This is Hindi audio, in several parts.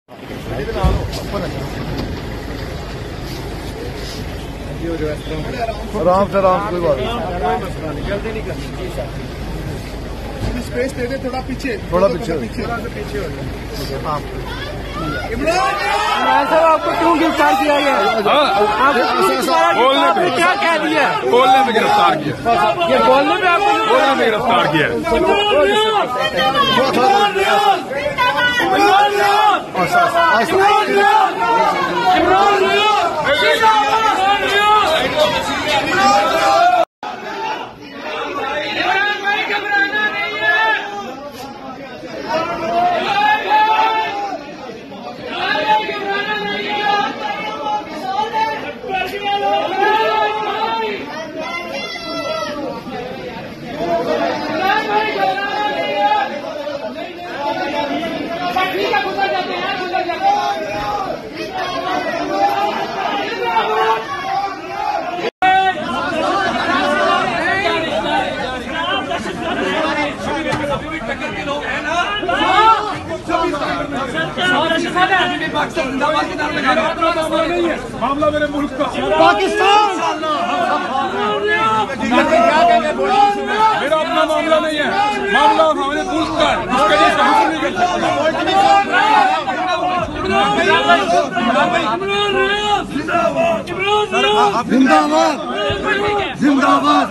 आराम से कोई बात नहीं, जल्दी नहीं करनी। स्पेस दे दे, थोड़ा पीछे थोड़ा पीछे हो जाए। हाँ इमरान साहब, आपको क्यों गिरफ्तार किया गया? बोलने पे क्या कह दिया? बोलने में गिरफ्तार किया। ये बोलने में आपको बोलने में गिरफ्तार किया। मामला मेरे मुल्क का, पाकिस्तान मेरा अपना मामला नहीं है, मामला हमारे मुल्क का है, उसके लिए हम नहीं कर जिंदाबाद जिंदाबाद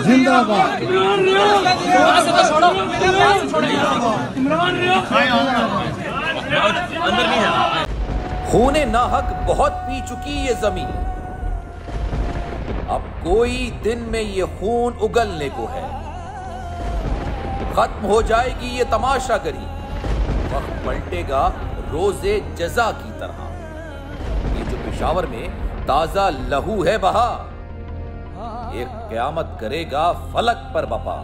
जिंदाबाद। खूने नाहक बहुत पी चुकी ये जमीन, अब कोई दिन में ये खून उगलने को है। खत्म हो जाएगी ये तमाशागरी, वक्त पलटेगा रोजे जजा की तरह। ये जो पेशावर में ताजा लहू है बहा, एक क़यामत करेगा फलक पर बपा।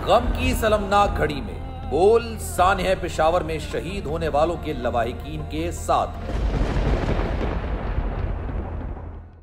गम की सलमनाक घड़ी में बोल सानह पेशावर में शहीद होने वालों के लवाहिकीन के साथ।